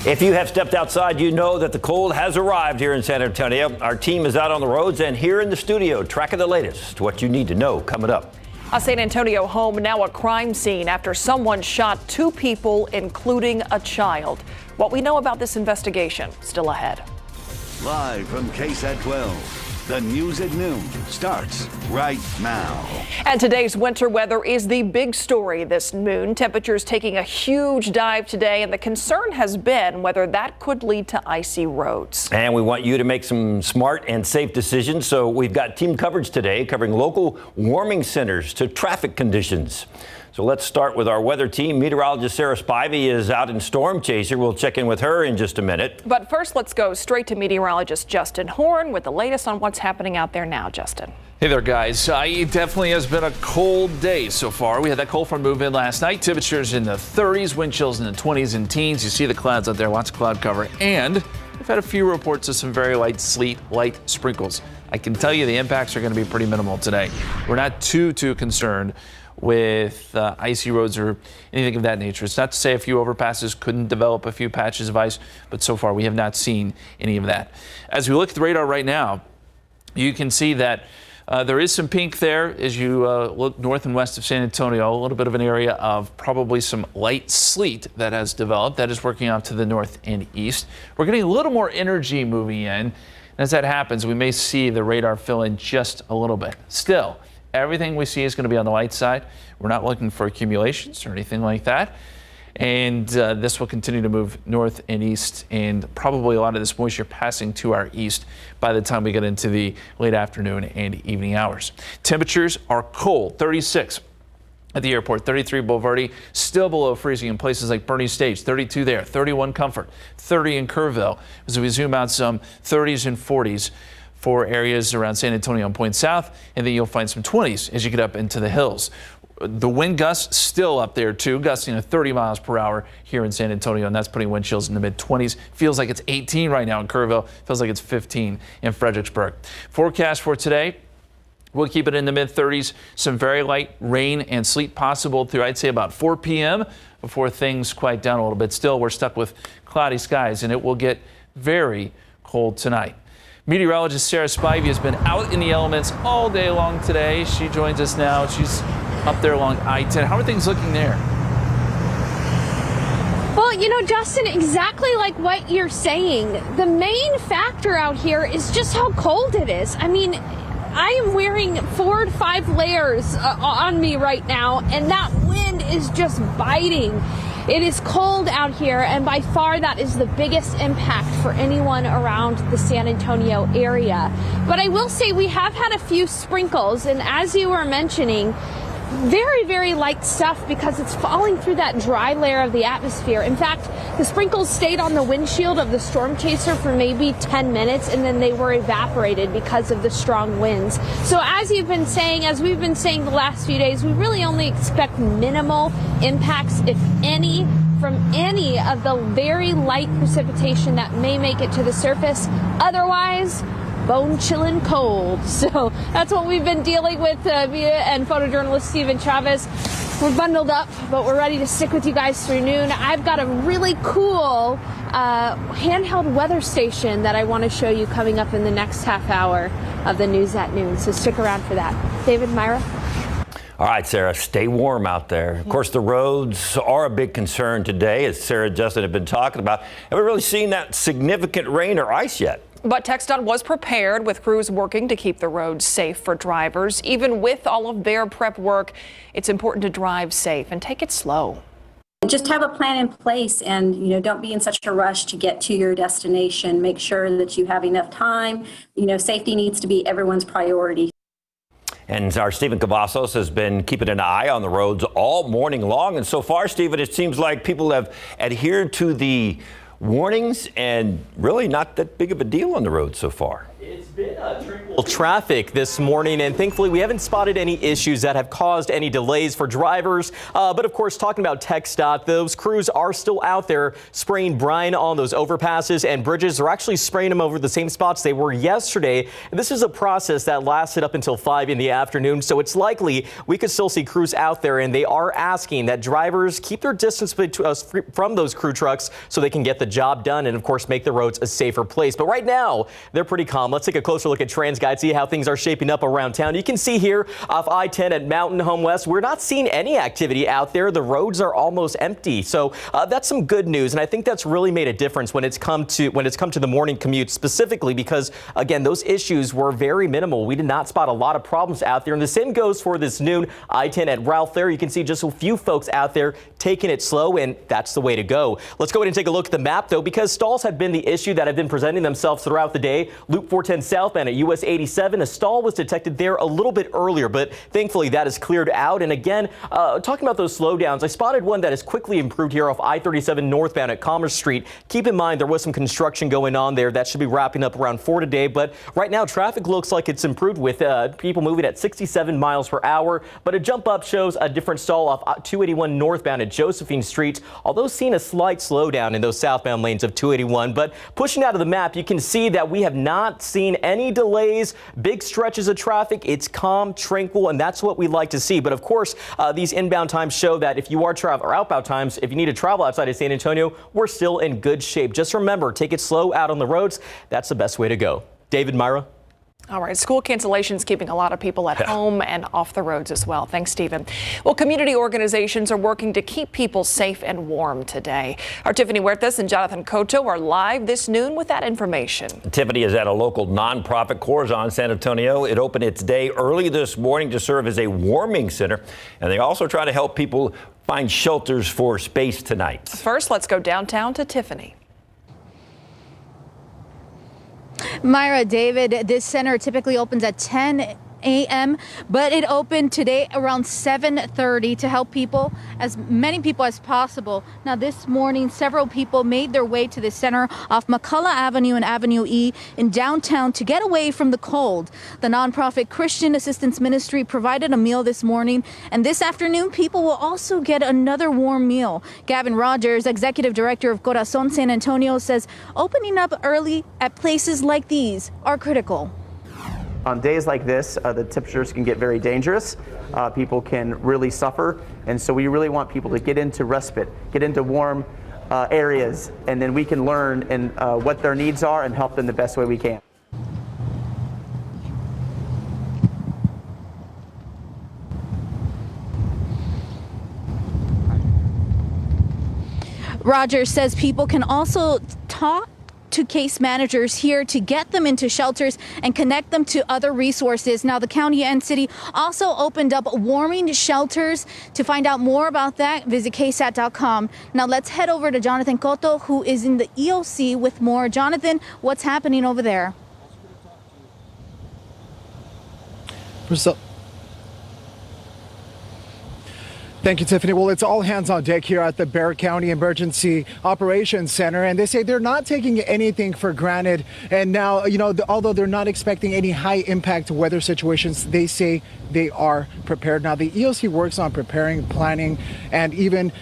If you have stepped outside, you know that the cold has arrived here in San Antonio. Our team is out on the roads and here in the studio tracking the latest. What you need to know coming up. A San Antonio home now a crime scene after someone shot 2 people, including a child. What we know about this investigation still ahead. Live from KSAT 12. The news at noon starts right now. And today's winter weather is the big story this noon. Temperatures taking a huge dive today, and the concern has been whether that could lead to icy roads. And we want you to make some smart and safe decisions. So we've got team coverage today covering local warming centers to traffic conditions. So let's start with our weather team. Meteorologist Sarah Spivey is out in Storm Chaser. We'll check in with her in just a minute. But first, let's go straight to meteorologist Justin Horn with the latest on what's happening out there now. Justin. Hey there, guys. It definitely has been a cold day so far. We had that cold front move in last night. Temperatures in the 30s, wind chills in the 20s and teens. You see the clouds out there, lots of cloud cover. And we've had a few reports of some very light sleet, light sprinkles. I can tell you the impacts are going to be pretty minimal today. We're not too concerned with icy roads or anything of that nature. It's not to say a few overpasses couldn't develop a few patches of ice, but so far we have not seen any of that. As we look at the radar right now, you can see that there is some pink there as you look north and west of San Antonio, a little bit of an area of probably some light sleet that has developed. That is working out to the north and east. We're getting a little more energy moving in. As that happens, we may see the radar fill in just a little bit. Still, everything we see is going to be on the light side. We're not looking for accumulations or anything like that. And this will continue to move north and east, and probably a lot of this moisture passing to our east by the time we get into the late afternoon and evening hours. Temperatures are cold, 36 at the airport, 33 Boulevardy, still below freezing in places like Bernie Stage, 32 there, 31 Comfort, 30 in Kerrville. As we zoom out, some 30s and 40s for areas around San Antonio and Point South, and then you'll find some 20s as you get up into the hills. The wind gusts still up there too, gusting at 30 miles per hour here in San Antonio, and that's putting wind chills in the mid-20s. Feels like it's 18 right now in Kerrville. Feels like it's 15 in Fredericksburg. Forecast for today, we'll keep it in the mid-30s. Some very light rain and sleet possible through, I'd say, about 4 p.m. before things quiet down a little bit. Still, we're stuck with cloudy skies, and it will get very cold tonight. Meteorologist Sarah Spivey has been out in the elements all day long today. She joins us now. She's up there along I-10. How are things looking there? Well, you know, Justin, exactly like what you're saying. The main factor out here is just how cold it is. I mean, I am wearing 4 to 5 layers on me right now, and that wind is just biting. It is cold out here, and by far that is the biggest impact for anyone around the San Antonio area. But I will say we have had a few sprinkles, and as you were mentioning, very light stuff because it's falling through that dry layer of the atmosphere. In fact, the sprinkles stayed on the windshield of the storm chaser for maybe 10 minutes, and then they were evaporated because of the strong winds. So as we've been saying the last few days, we really only expect minimal impacts, if any, from any of the very light precipitation that may make it to the surface. Otherwise, bone-chilling cold. So that's what we've been dealing with, Mia and photojournalist Steven Chavez. We're bundled up, but we're ready to stick with you guys through noon. I've got a really cool handheld weather station that I want to show you coming up in the next half hour of the news at noon. So stick around for that. David, Myra? All right, Sarah, stay warm out there. Of course, the roads are a big concern today, as Sarah and Justin have been talking about. Haven't really seen that significant rain or ice yet. But TxDOT was prepared, with crews working to keep the roads safe for drivers. Even with all of their prep work, it's important to drive safe and take it slow. Just have a plan in place, and don't be in such a rush to get to your destination. Make sure that you have enough time. Safety needs to be everyone's priority. And our Stephen Cavazos has been keeping an eye on the roads all morning long. And so far, Stephen, it seems like people have adhered to the warnings and really not that big of a deal on the road so far. It's been tranquil traffic this morning, and thankfully we haven't spotted any issues that have caused any delays for drivers. But of course, talking about TxDOT, those crews are still out there spraying brine on those overpasses and bridges. They're actually spraying them over the same spots they were yesterday. And this is a process that lasted up until 5 in the afternoon, so it's likely we could still see crews out there, and they are asking that drivers keep their distance from those crew trucks so they can get the job done and, of course, make the roads a safer place. But right now, they're pretty calm. Let's take a closer look at TransGuide, see how things are shaping up around town. You can see here off I-10 at Mountain Home West, we're not seeing any activity out there. The roads are almost empty. So that's some good news. And I think that's really made a difference when it's come to the morning commute specifically because, again, those issues were very minimal. We did not spot a lot of problems out there. And the same goes for this noon I-10 at Ralph Lair. You can see just a few folks out there taking it slow, and that's the way to go. Let's go ahead and take a look at the map, though, because stalls have been the issue that have been presenting themselves throughout the day. Loop 410 southbound at US 87, a stall was detected there a little bit earlier, but thankfully that is cleared out. And again, talking about those slowdowns, I spotted one that has quickly improved here off I-37 northbound at Commerce Street. Keep in mind there was some construction going on there. That should be wrapping up around 4 today, but right now traffic looks like it's improved with people moving at 67 miles per hour. But a jump up shows a different stall off 281 northbound at Josephine Street, although seeing a slight slowdown in those southbound lanes of 281. But pushing out of the map, you can see that we have not seen any delays, big stretches of traffic. It's calm, tranquil, and that's what we like to see. But of course, these inbound times show that if you are or outbound times, if you need to travel outside of San Antonio, we're still in good shape. Just remember, take it slow out on the roads. That's the best way to go. David, Myra. All right, school cancellations keeping a lot of people at home and off the roads as well. Thanks, Stephen. Well, community organizations are working to keep people safe and warm today. Our Tiffany Huertas and Jonathan Cotto are live this noon with that information. Tiffany is at a local nonprofit, Corazon, San Antonio. It opened its day early this morning to serve as a warming center, and they also try to help people find shelters for space tonight. First, let's go downtown to Tiffany. Myra, David, this center typically opens at 10 a.m., but it opened today around 7:30 to help people, as many people as possible. Now, this morning, several people made their way to the center off McCullough Avenue and Avenue E in downtown to get away from the cold. The nonprofit Christian Assistance Ministry provided a meal this morning, and this afternoon, people will also get another warm meal. Gavin Rogers, executive director of Corazon San Antonio, says opening up early at places like these are critical. On days like this, the temperatures can get very dangerous. People can really suffer. And so we really want people to get into respite, get into warm areas, and then we can learn what their needs are and help them the best way we can. Rogers says people can also talk to case managers here to get them into shelters and connect them to other resources. Now, the county and city also opened up warming shelters. To find out more about that, visit KSAT.com. Now, let's head over to Jonathan Cotto, who is in the EOC with more. Jonathan, what's happening over there? Thank you, Tiffany. Well, it's all hands on deck here at the Bexar County Emergency Operations Center, and they say they're not taking anything for granted. And now, although they're not expecting any high impact weather situations, they say they are prepared. Now, the EOC works on preparing, planning, and even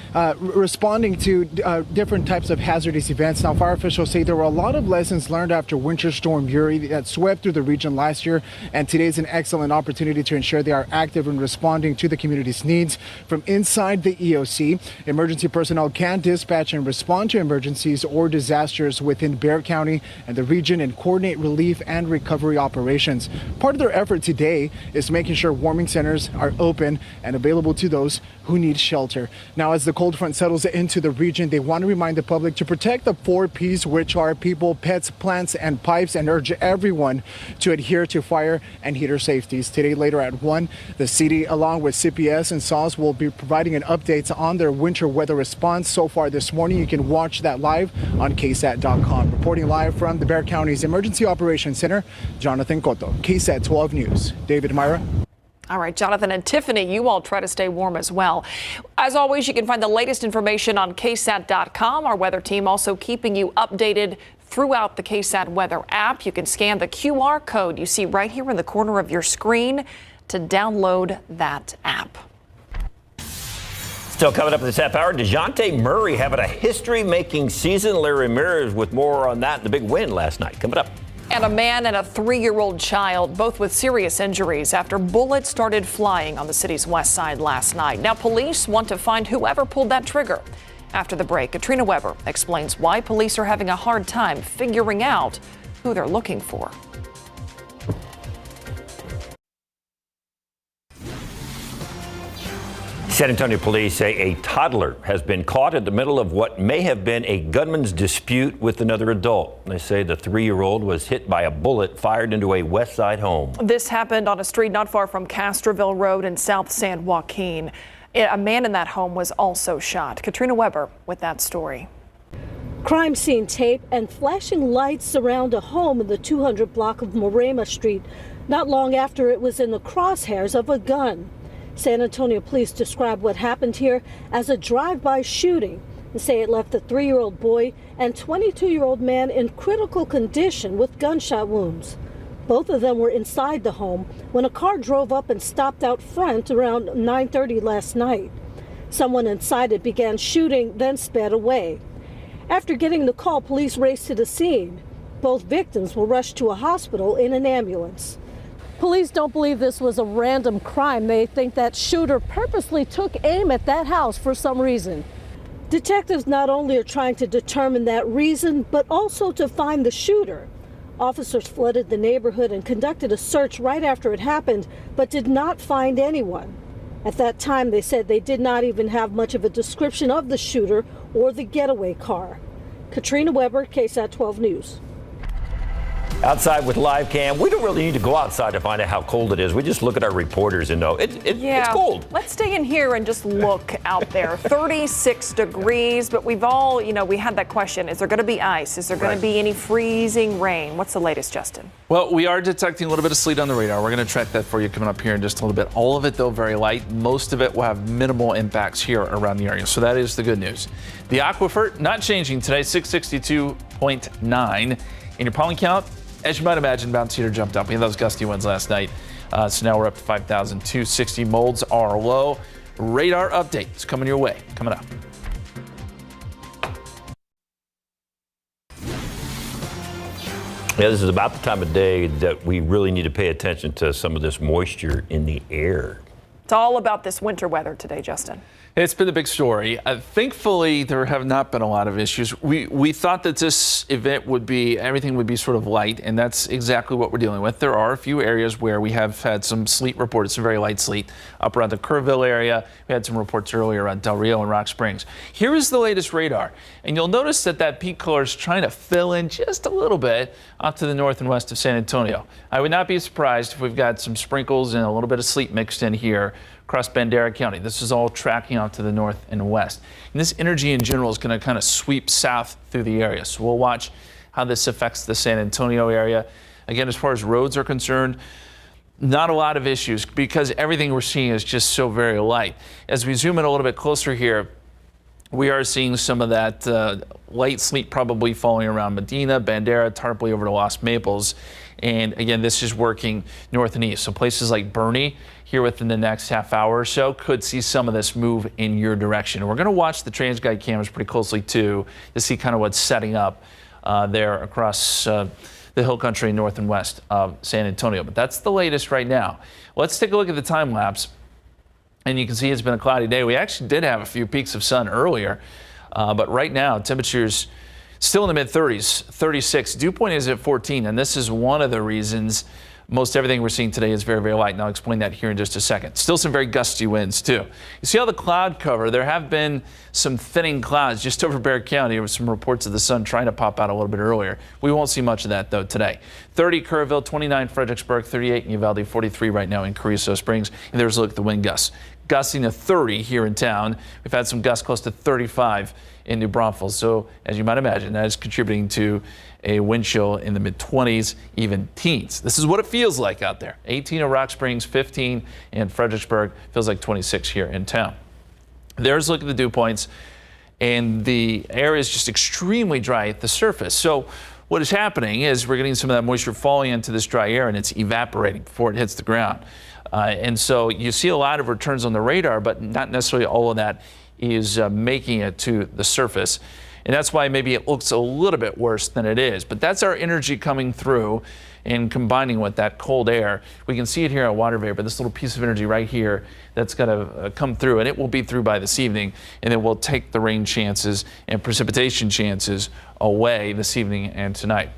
responding to different types of hazardous events. Now, fire officials say there were a lot of lessons learned after Winter Storm Uri that swept through the region last year, and today is an excellent opportunity to ensure they are active in responding to the community's needs. From inside the EOC, emergency personnel can dispatch and respond to emergencies or disasters within Bexar County and the region and coordinate relief and recovery operations. Part of their effort today is making sure warming centers are open and available to those who need shelter. Now, as the cold front settles into the region, they want to remind the public to protect the 4 Ps, which are people, pets, plants, and pipes, and urge everyone to adhere to fire and heater safeties. Today, later at 1, the city, along with CPS and SAWS, will be providing an update on their winter weather response. So far this morning, you can watch that live on KSAT.com. Reporting live from the Bexar County's Emergency Operations Center, Jonathan Cotto, KSAT 12 News. David, Myra. All right, Jonathan and Tiffany, you all try to stay warm as well. As always, you can find the latest information on KSAT.com. Our weather team also keeping you updated throughout the KSAT weather app. You can scan the QR code you see right here in the corner of your screen to download that app. Still coming up in this half hour, DeJounte Murray having a history-making season. Larry Ramirez with more on that and the big win last night. Coming up. And a man and a 3-year-old child, both with serious injuries after bullets started flying on the city's west side last night. Now police want to find whoever pulled that trigger. After the break, Katrina Weber explains why police are having a hard time figuring out who they're looking for. San Antonio police say a toddler has been caught in the middle of what may have been a gunman's dispute with another adult. They say the 3-year-old was hit by a bullet fired into a west side home. This happened on a street not far from Castroville Road in South San Joaquin. A man in that home was also shot. Katrina Weber with that story. Crime scene tape and flashing lights surround a home in the 200 block of Morema Street, not long after it was in the crosshairs of a gun. San Antonio police describe what happened here as a drive-by shooting and say it left the 3-year-old boy and 22-year-old man in critical condition with gunshot wounds. Both of them were inside the home when a car drove up and stopped out front around 9:30 last night. Someone inside it began shooting, then sped away. After getting the call, police raced to the scene. Both victims were rushed to a hospital in an ambulance. Police don't believe this was a random crime. They think that shooter purposely took aim at that house for some reason. Detectives not only are trying to determine that reason, but also to find the shooter. Officers flooded the neighborhood and conducted a search right after it happened, but did not find anyone. At that time, they said they did not even have much of a description of the shooter or the getaway car. Katrina Weber, KSAT 12 News. Outside with live cam. We don't really need to go outside to find out how cold it is. We just look at our reporters and know it's cold. Let's stay in here and just look out there. 36 degrees, but we've all, we had that question. Is there going to be ice? Is there going to be any freezing rain? What's the latest, Justin? Well, we are detecting a little bit of sleet on the radar. We're going to track that for you coming up here in just a little bit. All of it, though, very light. Most of it will have minimal impacts here around the area. So that is the good news. The aquifer not changing today, 662.9. And your pollen count, as you might imagine, bounce heater jumped up. We had those gusty ones last night. So now we're up to 5,260. Molds are low. Radar update is coming your way. Coming up. Yeah, this is about the time of day that we really need to pay attention to some of this moisture in the air. It's all about this winter weather today, Justin. It's been a big story. Thankfully, there have not been a lot of issues. We thought that this event everything would be sort of light, and that's exactly what we're dealing with. There are a few areas where we have had some sleet reported, some very light sleet up around the Kerrville area. We had some reports earlier around Del Rio and Rock Springs. Here is the latest radar, and you'll notice that peak color is trying to fill in just a little bit off to the north and west of San Antonio. I would not be surprised if we've got some sprinkles and a little bit of sleet mixed in here across Bandera County. This is all tracking out to the north and west. And this energy in general is going to kind of sweep south through the area. So we'll watch how this affects the San Antonio area. Again, as far as roads are concerned, not a lot of issues because everything we're seeing is just so very light. As we zoom in a little bit closer here, we are seeing some of that light sleet probably falling around Medina, Bandera, Tarpley over to Lost Maples. And again, this is working north and east. So places like Bernie here within the next half hour or so could see some of this move in your direction. And we're going to watch the TransGuide cameras pretty closely too to see kind of what's setting up there across the hill country north and west of San Antonio. But that's the latest right now. Let's take a look at the time lapse. And you can see it's been a cloudy day. We actually did have a few peaks of sun earlier, but right now temperatures still in the mid-30s, 36. Dew point is at 14, and this is one of the reasons most everything we're seeing today is very, very light. And I'll explain that here in just a second. Still some very gusty winds, too. You see all the cloud cover. There have been some thinning clouds just over Bexar County. There were some reports of the sun trying to pop out a little bit earlier. We won't see much of that, though, today. 30 Kerrville, 29 Fredericksburg, 38 in Uvalde, 43 right now in Carrizo Springs. And there's a look at the wind gusts. Gusting to 30 here in town. We've had some gusts close to 35 in New Braunfels. So, as you might imagine, that is contributing to a wind chill in the mid-20s, even teens. This is what it feels like out there. 18 in Rock Springs, 15 in Fredericksburg. Feels like 26 here in town. There's a look at the dew points, and the air is just extremely dry at the surface. So what is happening is we're getting some of that moisture falling into this dry air and it's evaporating before it hits the ground. And so you see a lot of returns on the radar, but not necessarily all of that is making it to the surface. And that's why maybe it looks a little bit worse than it is. But that's our energy coming through and combining with that cold air. We can see it here at water vapor, this little piece of energy right here that's going to come through, and it will be through by this evening, and then we'll take the rain chances and precipitation chances away this evening and tonight.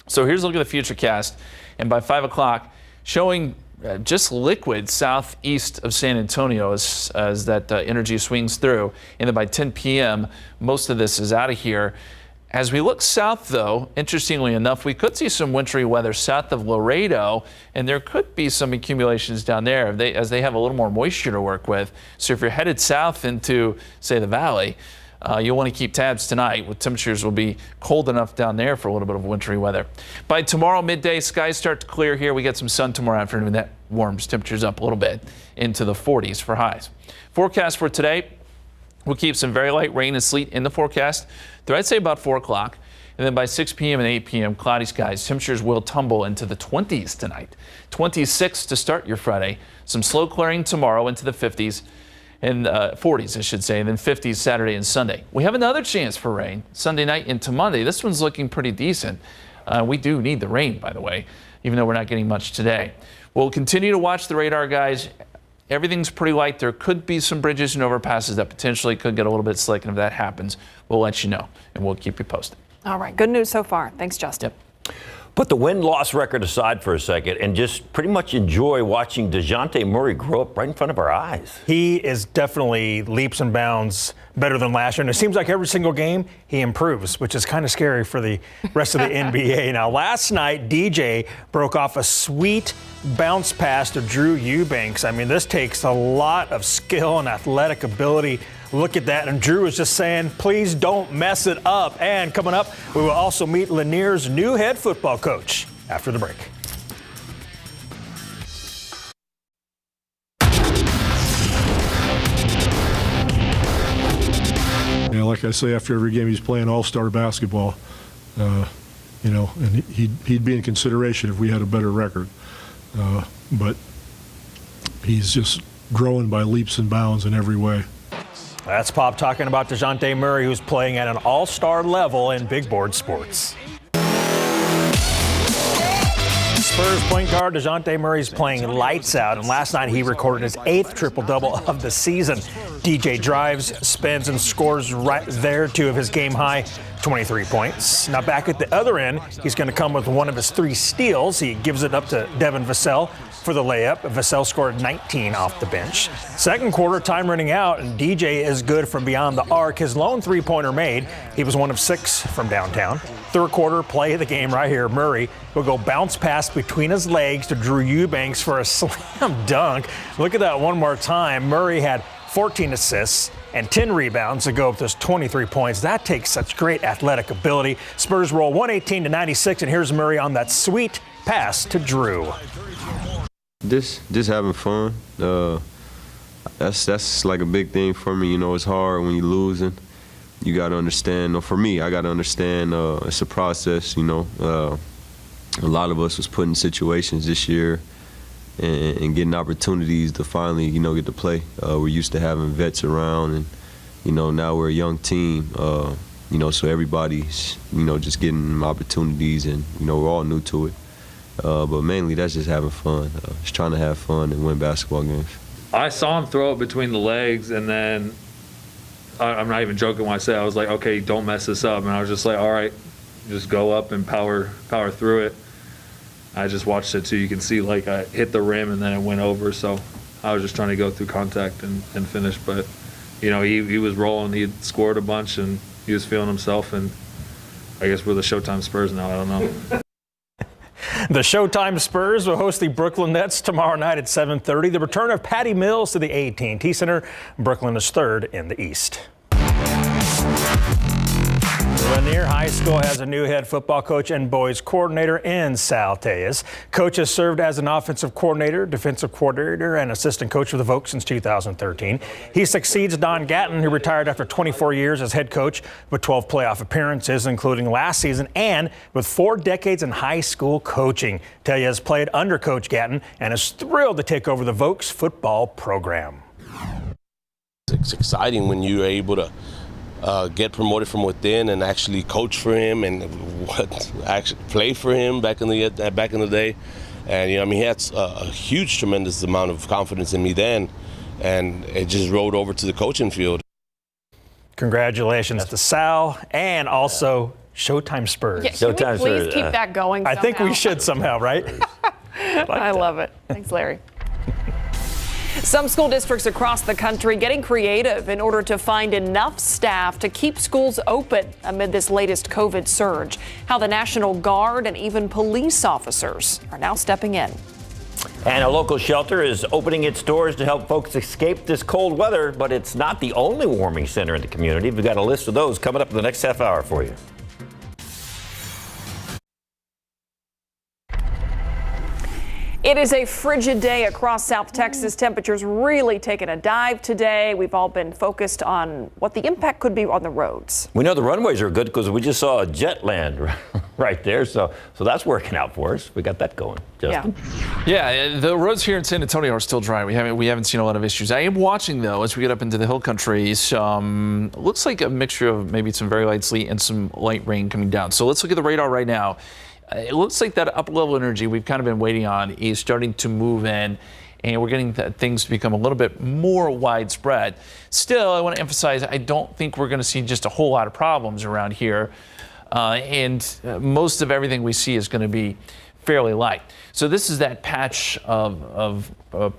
So here's a look at the FutureCast, and by 5 o'clock, showing just liquid southeast of San Antonio as that energy swings through. And then by 10 p.m., most of this is out of here. As we look south, though, interestingly enough, we could see some wintry weather south of Laredo, and there could be some accumulations down there as they have a little more moisture to work with. So if you're headed south into, say, the valley, you'll want to keep tabs tonight. With temperatures will be cold enough down there for a little bit of wintry weather. By tomorrow midday, skies start to clear here. We get some sun tomorrow afternoon. That warms temperatures up a little bit into the 40s for highs. Forecast for today, we'll keep some very light rain and sleet in the forecast through, I'd say, about 4 o'clock. And then by 6 p.m. and 8 p.m., cloudy skies. Temperatures will tumble into the 20s tonight. 26 to start your Friday. Some slow clearing tomorrow into the 50s. And 40s, I should say, and then 50s Saturday and Sunday. We have another chance for rain Sunday night into Monday. This one's looking pretty decent. We do need the rain, by the way, even though we're not getting much today. We'll continue to watch the radar, guys. Everything's pretty light. There could be some bridges and overpasses that potentially could get a little bit slick, and if that happens, we'll let you know, and we'll keep you posted. All right, good news so far. Thanks, Justin. Yep. Put the win-loss record aside for a second and just pretty much enjoy watching DeJounte Murray grow up right in front of our eyes. He is definitely leaps and bounds better than last year. And it seems like every single game he improves, which is kind of scary for the rest of the NBA. Now, last night, DJ broke off a sweet bounce pass to Drew Eubanks. I mean, this takes a lot of skill and athletic ability. Look at that. And Drew was just saying, please don't mess it up. And coming up, we will also meet Lanier's new head football coach after the break. Yeah, like I say, after every game he's playing all-star basketball, and he'd be in consideration if we had a better record. But he's just growing by leaps and bounds in every way. That's Pop talking about DeJounte Murray, who's playing at an all-star level in big board sports. Spurs point guard DeJounte Murray's playing lights out, and last night he recorded his 8th triple-double of the season. DJ drives, spins, and scores right there 2 of his game-high 23 points. Now back at the other end, he's going to come with one of his 3 steals. He gives it up to Devin Vassell for the layup. Vassell scored 19 off the bench. Second quarter, time running out, and DJ is good from beyond the arc. His lone 3-pointer made. He was 1 of 6 from downtown. Third quarter, play of the game right here. Murray will go bounce pass between his legs to Drew Eubanks for a slam dunk. Look at that one more time. Murray had 14 assists and 10 rebounds to go up to 23 points. That takes such great athletic ability. Spurs roll 118-96, and here's Murray on that sweet pass to Drew. Just having fun. That's like a big thing for me. You know, it's hard when you're losing. You got to understand, for me, I got to understand it's a process, you know. A lot of us was put in situations this year and getting opportunities to finally, you know, get to play. We're used to having vets around, and, you know, now we're a young team, you know, so everybody's, you know, just getting opportunities, and, you know, we're all new to it. But mainly that's just having fun, just trying to have fun and win basketball games. I saw him throw it between the legs, and then I'm not even joking when I say I was like, okay, don't mess this up. And I was just like, all right, just go up and power through it. I just watched it too. You can see like I hit the rim and then it went over. So I was just trying to go through contact and finish. But, you know, he was rolling. He had scored a bunch and he was feeling himself. And I guess we're the Showtime Spurs now. I don't know. The Showtime Spurs will host the Brooklyn Nets tomorrow night at 7:30. The return of Patty Mills to the AT&T Center. Brooklyn is 3rd in the East. Lanier High School has a new head football coach and boys coordinator in Sal Tejas. Coach has served as an offensive coordinator, defensive coordinator, and assistant coach for the Vogue since 2013. He succeeds Don Gatton, who retired after 24 years as head coach with 12 playoff appearances, including last season, and with 4 decades in high school coaching. Tejas played under Coach Gatton and is thrilled to take over the Vogue's football program. It's exciting when you're able to get promoted from within and actually coach for him and actually play for him back in the day. And you know, I mean, he had a huge, tremendous amount of confidence in me then, and it just rolled over to the coaching field. Congratulations to Sal and also Showtime Spurs. Yeah, can we please keep that going somehow? I think we should somehow, right? I love it. Thanks, Larry. Some school districts across the country getting creative in order to find enough staff to keep schools open amid this latest COVID surge. How the National Guard and even police officers are now stepping in. And a local shelter is opening its doors to help folks escape this cold weather, but it's not the only warming center in the community. We've got a list of those coming up in the next half hour for you. It is a frigid day across South Texas. Temperatures really taking a dive today. We've all been focused on what the impact could be on the roads. We know the runways are good because we just saw a jet land right there. So that's working out for us. We got that going. Justin? Yeah, the roads here in San Antonio are still dry. We haven't seen a lot of issues. I am watching, though, as we get up into the hill country, looks like a mixture of maybe some very light sleet and some light rain coming down. So let's look at the radar right now. It looks like that up-level energy we've kind of been waiting on is starting to move in, and we're getting things to become a little bit more widespread. Still, I want to emphasize, I don't think we're going to see just a whole lot of problems around here, and most of everything we see is going to be fairly light. So this is that patch of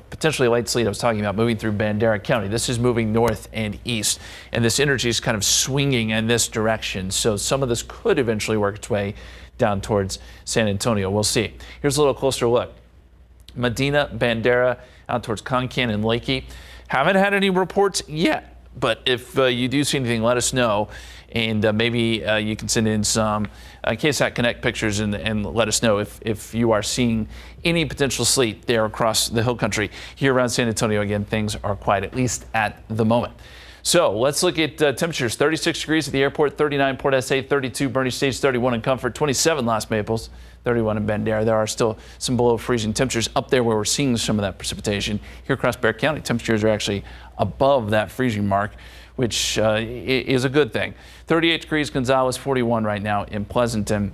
potentially light sleet I was talking about moving through Bandera County. This is moving north and east, and this energy is kind of swinging in this direction. So some of this could eventually work its way down towards San Antonio. We'll see. Here's a little closer look. Medina, Bandera, out towards Concan and Lakey. Haven't had any reports yet, but if you do see anything, let us know. And maybe you can send in some KSAT Connect pictures and let us know if you are seeing any potential sleet there across the hill country. Here around San Antonio, again, things are quiet, at least at the moment. So let's look at temperatures. 36 degrees at the airport, 39 Port SA, 32 Bernie Stage, 31 in Comfort, 27 Las Maples, 31 in Bandera. There are still some below freezing temperatures up there where we're seeing some of that precipitation. Here across Bexar County, temperatures are actually above that freezing mark, which is a good thing. 38 degrees Gonzales, 41 right now in Pleasanton.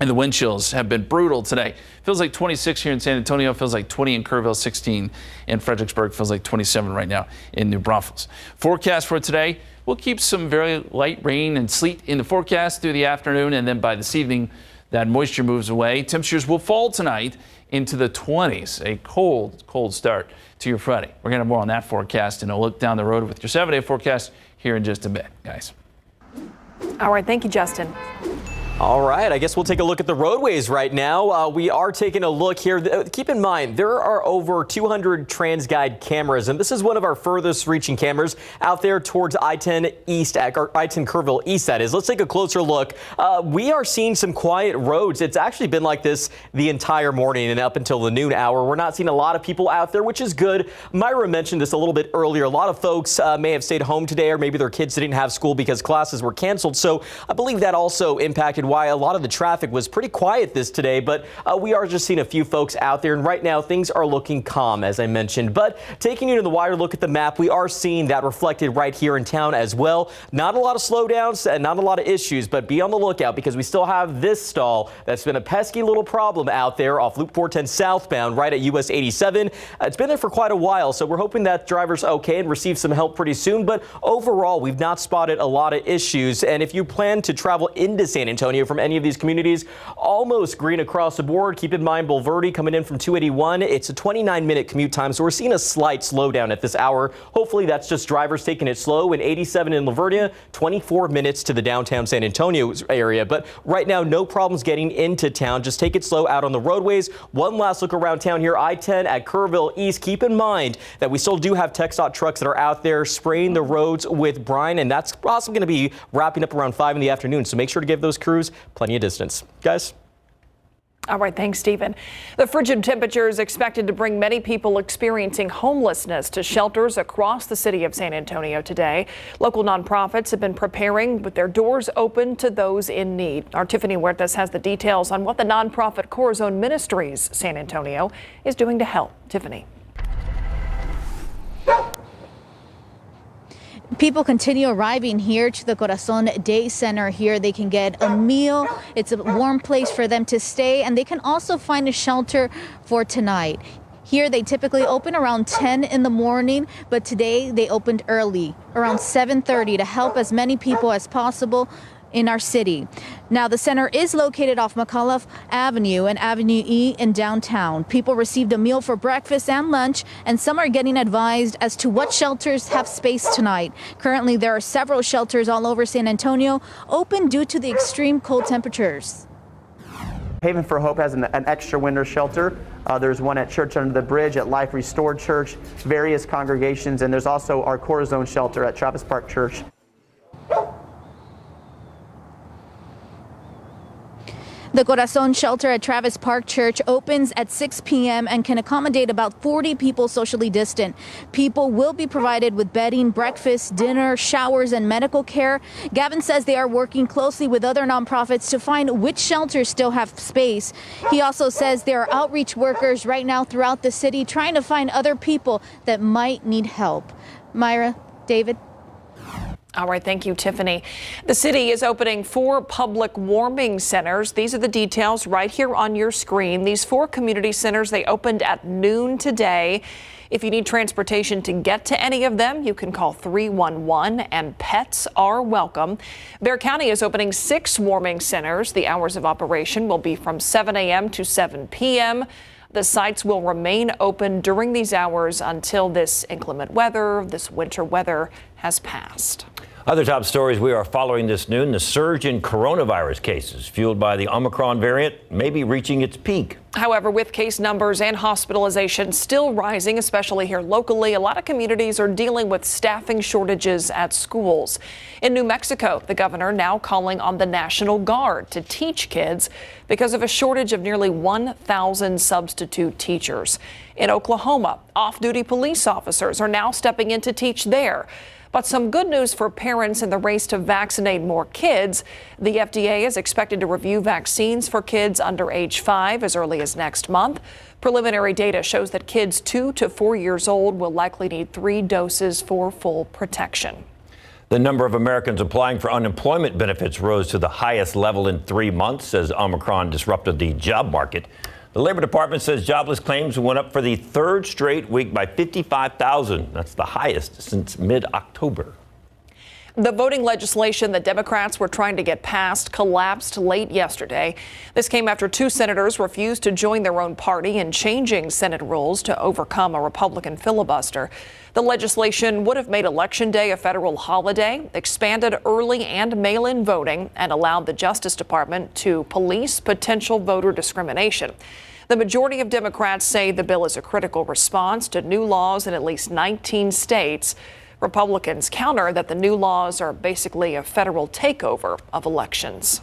And the wind chills have been brutal today. Feels like 26 here in San Antonio, feels like 20 in Kerrville, 16 in Fredericksburg, feels like 27 right now in New Braunfels. Forecast for today, we'll keep some very light rain and sleet in the forecast through the afternoon, and then by this evening, that moisture moves away. Temperatures will fall tonight into the 20s, a cold, cold start to your Friday. We're going to have more on that forecast and a look down the road with your 7-day forecast here in just a bit, guys. All right, thank you, Justin. All right, I guess we'll take a look at the roadways right now. We are taking a look here. Keep in mind, there are over 200 TransGuide cameras, and this is one of our furthest reaching cameras out there towards I-10 East, or I-10 Kerrville East, that is. Let's take a closer look. We are seeing some quiet roads. It's actually been like this the entire morning and up until the noon hour. We're not seeing a lot of people out there, which is good. Myra mentioned this a little bit earlier. A lot of folks may have stayed home today, or maybe their kids didn't have school because classes were canceled. So I believe that also impacted why a lot of the traffic was pretty quiet today, but we are just seeing a few folks out there, and right now things are looking calm, as I mentioned. But taking you to the wider look at the map, we are seeing that reflected right here in town as well. Not a lot of slowdowns and not a lot of issues, but be on the lookout because we still have this stall that's been a pesky little problem out there off Loop 410 southbound right at US 87. It's been there for quite a while, so we're hoping that driver's okay and receive some help pretty soon. But overall, we've not spotted a lot of issues, and if you plan to travel into San Antonio, Antonio from any of these communities. Almost green across the board. Keep in mind, Bulverde coming in from 281. It's a 29-minute commute time, so we're seeing a slight slowdown at this hour. Hopefully that's just drivers taking it slow. And 87 in La Vernia, 24 minutes to the downtown San Antonio area. But right now, no problems getting into town. Just take it slow out on the roadways. One last look around town here, I-10 at Kerrville East. Keep in mind that we still do have TxDOT trucks that are out there spraying the roads with brine, and that's also going to be wrapping up around 5 in the afternoon. So make sure to give those crews plenty of distance. Guys? All right, thanks, Stephen. The frigid temperature is expected to bring many people experiencing homelessness to shelters across the city of San Antonio today. Local nonprofits have been preparing with their doors open to those in need. Our Tiffany Huertas has the details on what the nonprofit Corazon Ministries San Antonio is doing to help. Tiffany. People continue arriving here to the Corazon Day Center. Here they can get a meal. It's a warm place for them to stay, and they can also find a shelter for tonight. Here they typically open around 10 in the morning, but today they opened early, around 7:30, to help as many people as possible in our city. Now, the center is located off McAuliffe Avenue and Avenue E in downtown. People received a meal for breakfast and lunch, and some are getting advised as to what shelters have space tonight. Currently, there are several shelters all over San Antonio open due to the extreme cold temperatures. Haven for Hope has an extra winter shelter. There's one at Church Under the Bridge, at Life Restored Church, various congregations, and there's also our Corazon shelter at Travis Park Church. The Corazon shelter at Travis Park Church opens at 6 p.m. and can accommodate about 40 people socially distant. People will be provided with bedding, breakfast, dinner, showers, and medical care. Gavin says they are working closely with other nonprofits to find which shelters still have space. He also says there are outreach workers right now throughout the city trying to find other people that might need help. Myra, David. All right, thank you, Tiffany. The city is opening 4 public warming centers. These are the details right here on your screen. These 4 community centers, they opened at noon today. If you need transportation to get to any of them, you can call 311, and pets are welcome. Bexar County is opening 6 warming centers. The hours of operation will be from 7 a.m. to 7 p.m. The sites will remain open during these hours until this inclement weather, this winter weather, has passed. Other top stories we are following this noon: the surge in coronavirus cases fueled by the Omicron variant may be reaching its peak. However, with case numbers and hospitalizations still rising, especially here locally, a lot of communities are dealing with staffing shortages at schools. In New Mexico, the governor now calling on the National Guard to teach kids because of a shortage of nearly 1,000 substitute teachers. In Oklahoma, off-duty police officers are now stepping in to teach there. But some good news for parents in the race to vaccinate more kids. The FDA is expected to review vaccines for kids under age 5 as early as next month. Preliminary data shows that kids 2 to 4 years old will likely need 3 doses for full protection. The number of Americans applying for unemployment benefits rose to the highest level in 3 months as Omicron disrupted the job market. The Labor Department says jobless claims went up for the 3rd straight week by 55,000. That's the highest since mid-October. The voting legislation that Democrats were trying to get passed collapsed late yesterday. This came after 2 senators refused to join their own party in changing Senate rules to overcome a Republican filibuster. The legislation would have made Election Day a federal holiday, expanded early and mail-in voting, and allowed the Justice Department to police potential voter discrimination. The majority of Democrats say the bill is a critical response to new laws in at least 19 states. Republicans counter that the new laws are basically a federal takeover of elections.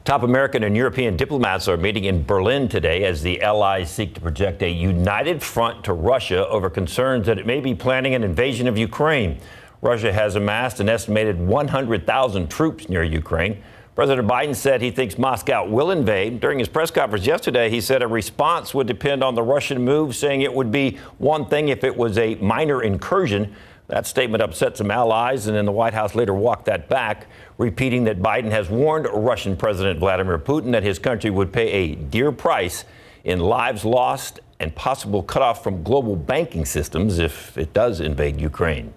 Top American and European diplomats are meeting in Berlin today as the allies seek to project a united front to Russia over concerns that it may be planning an invasion of Ukraine. Russia has amassed an estimated 100,000 troops near Ukraine. President Biden said he thinks Moscow will invade. During his press conference yesterday, he said a response would depend on the Russian move, saying it would be one thing if it was a minor incursion. That statement upset some allies, and then the White House later walked that back, repeating that Biden has warned Russian President Vladimir Putin that his country would pay a dear price in lives lost and possible cutoff from global banking systems if it does invade Ukraine.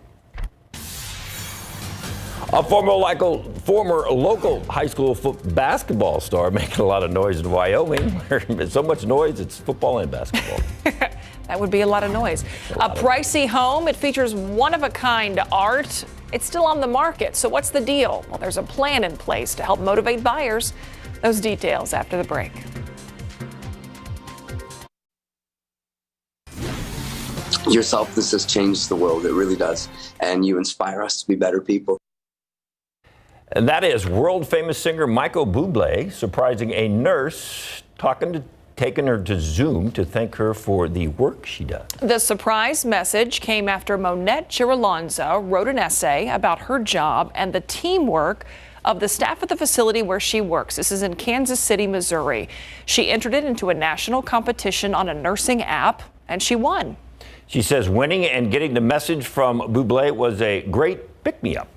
A former local high school basketball star making a lot of noise in Wyoming. There's so much noise, it's football and basketball. That would be a lot of noise. A pricey home. It features one-of-a-kind art. It's still on the market. So what's the deal? Well, there's a plan in place to help motivate buyers. Those details after the break. Your selflessness has changed the world. It really does. And you inspire us to be better people. And that is world-famous singer Michael Bublé surprising a nurse, taking her to Zoom to thank her for the work she does. The surprise message came after Monette Chiralonzo wrote an essay about her job and the teamwork of the staff at the facility where she works. This is in Kansas City, Missouri. She entered it into a national competition on a nursing app, and she won. She says winning and getting the message from Bublé was a great pick-me-up.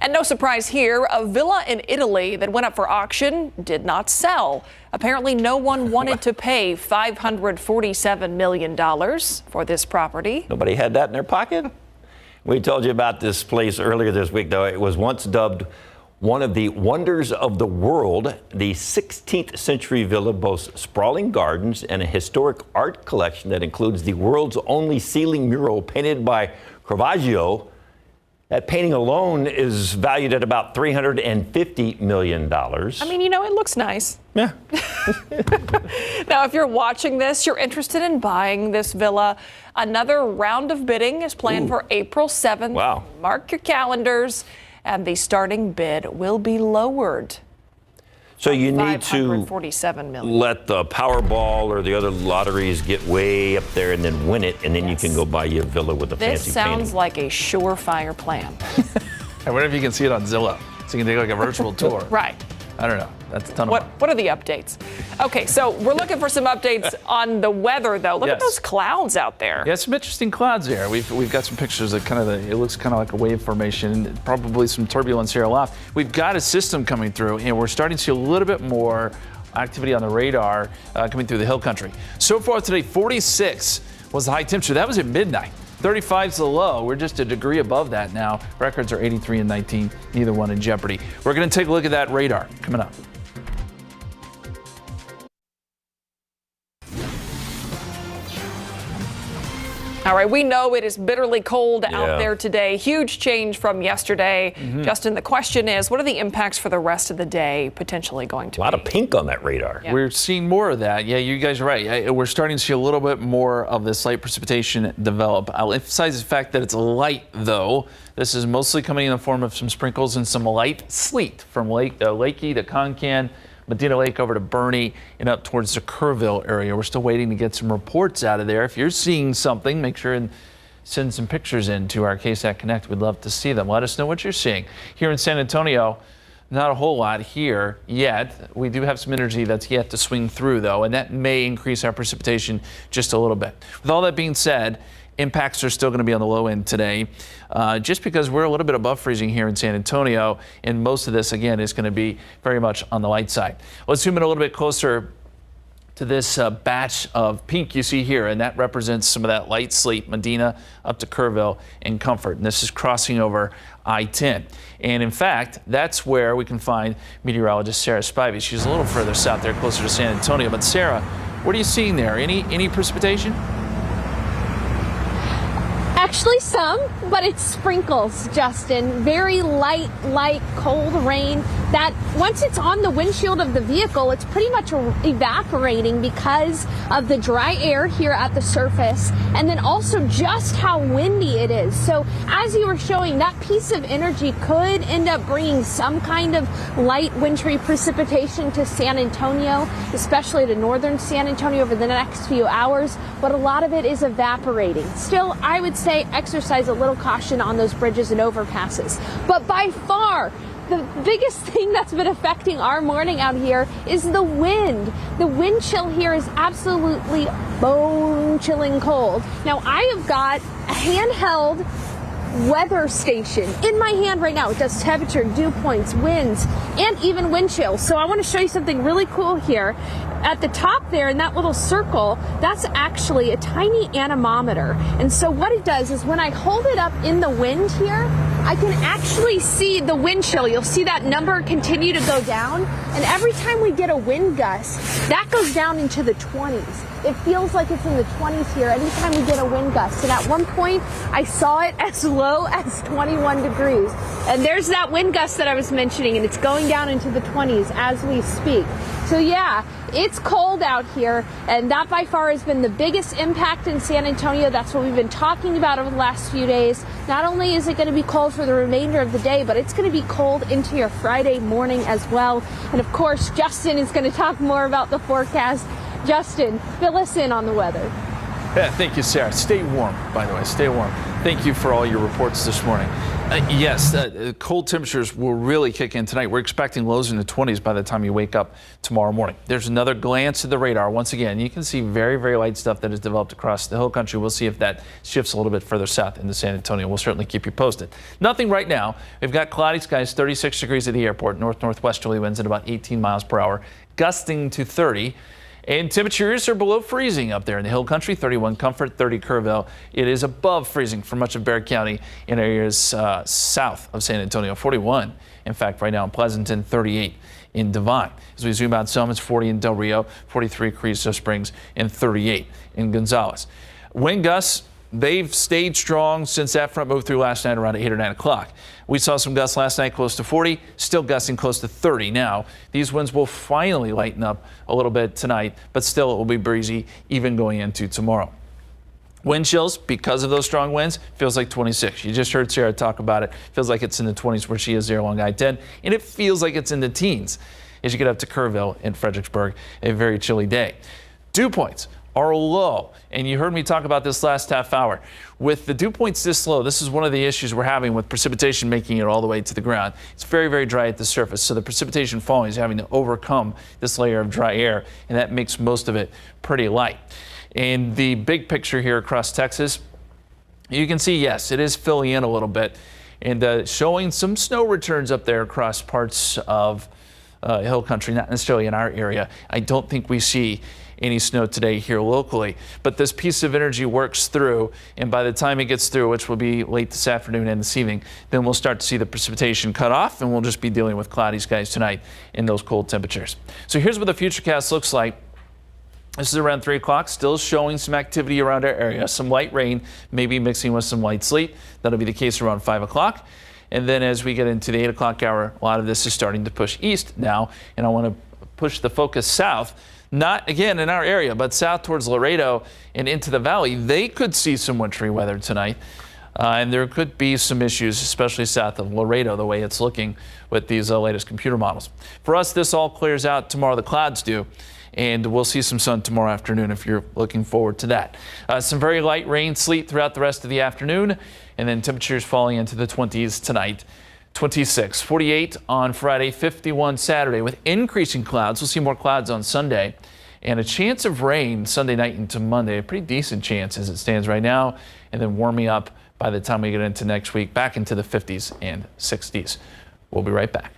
And no surprise here, a villa in Italy that went up for auction did not sell. Apparently, no one wanted to pay $547 million for this property. Nobody had that in their pocket? We told you about this place earlier this week, though. It was once dubbed one of the wonders of the world. The 16th century villa boasts sprawling gardens and a historic art collection that includes the world's only ceiling mural painted by Caravaggio. That painting alone is valued at about $350 million. I mean, you know, it looks nice. Yeah. Now, if you're watching this, you're interested in buying this villa. Another round of bidding is planned for April 7th. Wow. Mark your calendars, and the starting bid will be lowered. So you need to $547 million. let the Powerball or the other lotteries get way up there and then win it, and then you can go buy you a villa with a This fancy sounds painting. like a surefire plan. I wonder if you can see it on Zillow, so you can take like a virtual tour. Right. I don't know. That's a ton of money. What are the updates? Okay, so we're looking for some updates on the weather, though. Look at those clouds out there. Yeah, some interesting clouds here. We've got some pictures of kind of it looks kind of like a wave formation, probably some turbulence here aloft. We've got a system coming through, and we're starting to see a little bit more activity on the radar coming through the hill country. So far today, 46 was the high temperature. That was at midnight. 35 is the low. We're just a degree above that now. Records are 83 and 19, neither one in jeopardy. We're going to take a look at that radar coming up. All right, we know it is bitterly cold out there today. Huge change from yesterday. Justin, the question is, what are the impacts for the rest of the day potentially going to be? A lot of pink on that radar. Yeah. We're seeing more of that. Yeah, you guys are right. We're starting to see a little bit more of this light precipitation develop. I'll emphasize the fact that it's light, though. This is mostly coming in the form of some sprinkles and some light sleet from Lakey to Concan, Medina Lake over to Bernie and up towards the Kerrville area. We're still waiting to get some reports out of there. If you're seeing something, make sure and send some pictures in to our KSAT Connect. We'd love to see them. Let us know what you're seeing. Here in San Antonio, not a whole lot here yet. We do have some energy that's yet to swing through, though, and that may increase our precipitation just a little bit. With all that being said, impacts are still going to be on the low end today, just because we're a little bit above freezing here in San Antonio, and most of this, again, is going to be very much on the light side. Let's zoom in a little bit closer to this batch of pink you see here, and that represents some of that light sleet, Medina up to Kerrville and Comfort, and this is crossing over I-10. And in fact, that's where we can find meteorologist Sarah Spivey. She's a little further south there, closer to San Antonio. But Sarah, what are you seeing there? Any precipitation? Actually some, but it's sprinkles, Justin. Very light, cold rain that once it's on the windshield of the vehicle, it's pretty much evaporating because of the dry air here at the surface, and then also just how windy it is. So as you were showing, that piece of energy could end up bringing some kind of light wintry precipitation to San Antonio, especially to northern San Antonio over the next few hours, but a lot of it is evaporating. Still, I would say exercise a little caution on those bridges and overpasses. But by far, the biggest thing that's been affecting our morning out here is the wind. The wind chill here is absolutely bone-chilling cold. Now, I have got a handheld weather station in my hand right now. It does temperature, dew points, winds, and even wind chill. So I want to show you something really cool here. At the top there in that little circle, that's actually a tiny anemometer. And so what it does is when I hold it up in the wind here, I can actually see the wind chill. You'll see that number continue to go down. And every time we get a wind gust, that goes down into the 20s. It feels like it's in the 20s here anytime we get a wind gust. And at one point, I saw it as low as 21 degrees. And there's that wind gust that I was mentioning, and it's going down into the 20s as we speak. So yeah, it's cold out here, and that by far has been the biggest impact in San Antonio. That's what we've been talking about over the last few days. Not only is it going to be cold for the remainder of the day, but it's going to be cold into your Friday morning as well. And of course, Justin is going to talk more about the forecast. Justin, fill us in on the weather. Yeah, thank you, Sarah. Stay warm, by the way. Stay warm. Thank you for all your reports this morning. Yes, cold temperatures will really kick in tonight. We're expecting lows in the 20s by the time you wake up tomorrow morning. There's another glance at the radar. Once again, you can see very, very light stuff that has developed across the whole country. We'll see if that shifts a little bit further south into San Antonio. We'll certainly keep you posted. Nothing right now. We've got cloudy skies, 36 degrees at the airport, north-northwesterly winds at about 18 miles per hour, gusting to 30. And temperatures are below freezing up there in the Hill Country, 31 Comfort, 30 Kerrville. It is above freezing for much of Bexar County in areas south of San Antonio, 41. In fact, right now in Pleasanton, 38 in Devine. As we zoom out some, it's 40 in Del Rio, 43 Carrizo Springs, and 38 in Gonzales. Wind gusts, they've stayed strong since that front moved through last night around 8 or 9 o'clock. We saw some gusts last night close to 40, still gusting close to 30 now. These winds will finally lighten up a little bit tonight, but still it will be breezy even going into tomorrow. Wind chills, because of those strong winds, feels like 26. You just heard Sarah talk about it. Feels like it's in the 20s where she is there along I-10, and it feels like it's in the teens as you get up to Kerrville and Fredericksburg. A very chilly day. Dew points are low, and you heard me talk about this last half hour. With the dew points this low, this is one of the issues we're having with precipitation making it all the way to the ground. It's very, very dry at the surface, so the precipitation falling is having to overcome this layer of dry air, and that makes most of it pretty light. And the big picture here across Texas, you can see, yes, it is filling in a little bit and showing some snow returns up there across parts of Hill Country, not necessarily in our area. I don't think we see any snow today here locally, but this piece of energy works through, and by the time it gets through, which will be late this afternoon and this evening, then we'll start to see the precipitation cut off, and we'll just be dealing with cloudy skies tonight in those cold temperatures. So here's what the FutureCast looks like. This is around 3 o'clock, still showing some activity around our area, some light rain, maybe mixing with some light sleet. That'll be the case around 5 o'clock. And then as we get into the 8 o'clock hour, a lot of this is starting to push east now, and I want to push the focus south. Not, again, in our area, but south towards Laredo and into the valley. They could see some wintry weather tonight, and there could be some issues, especially south of Laredo, the way it's looking with these latest computer models. For us, this all clears out tomorrow. The clouds do, and we'll see some sun tomorrow afternoon if you're looking forward to that. Some very light rain, sleet throughout the rest of the afternoon, and then temperatures falling into the 20s tonight. 26, 48 on Friday, 51 Saturday with increasing clouds. We'll see more clouds on Sunday and a chance of rain Sunday night into Monday. A pretty decent chance as it stands right now, and then warming up by the time we get into next week back into the 50s and 60s. We'll be right back.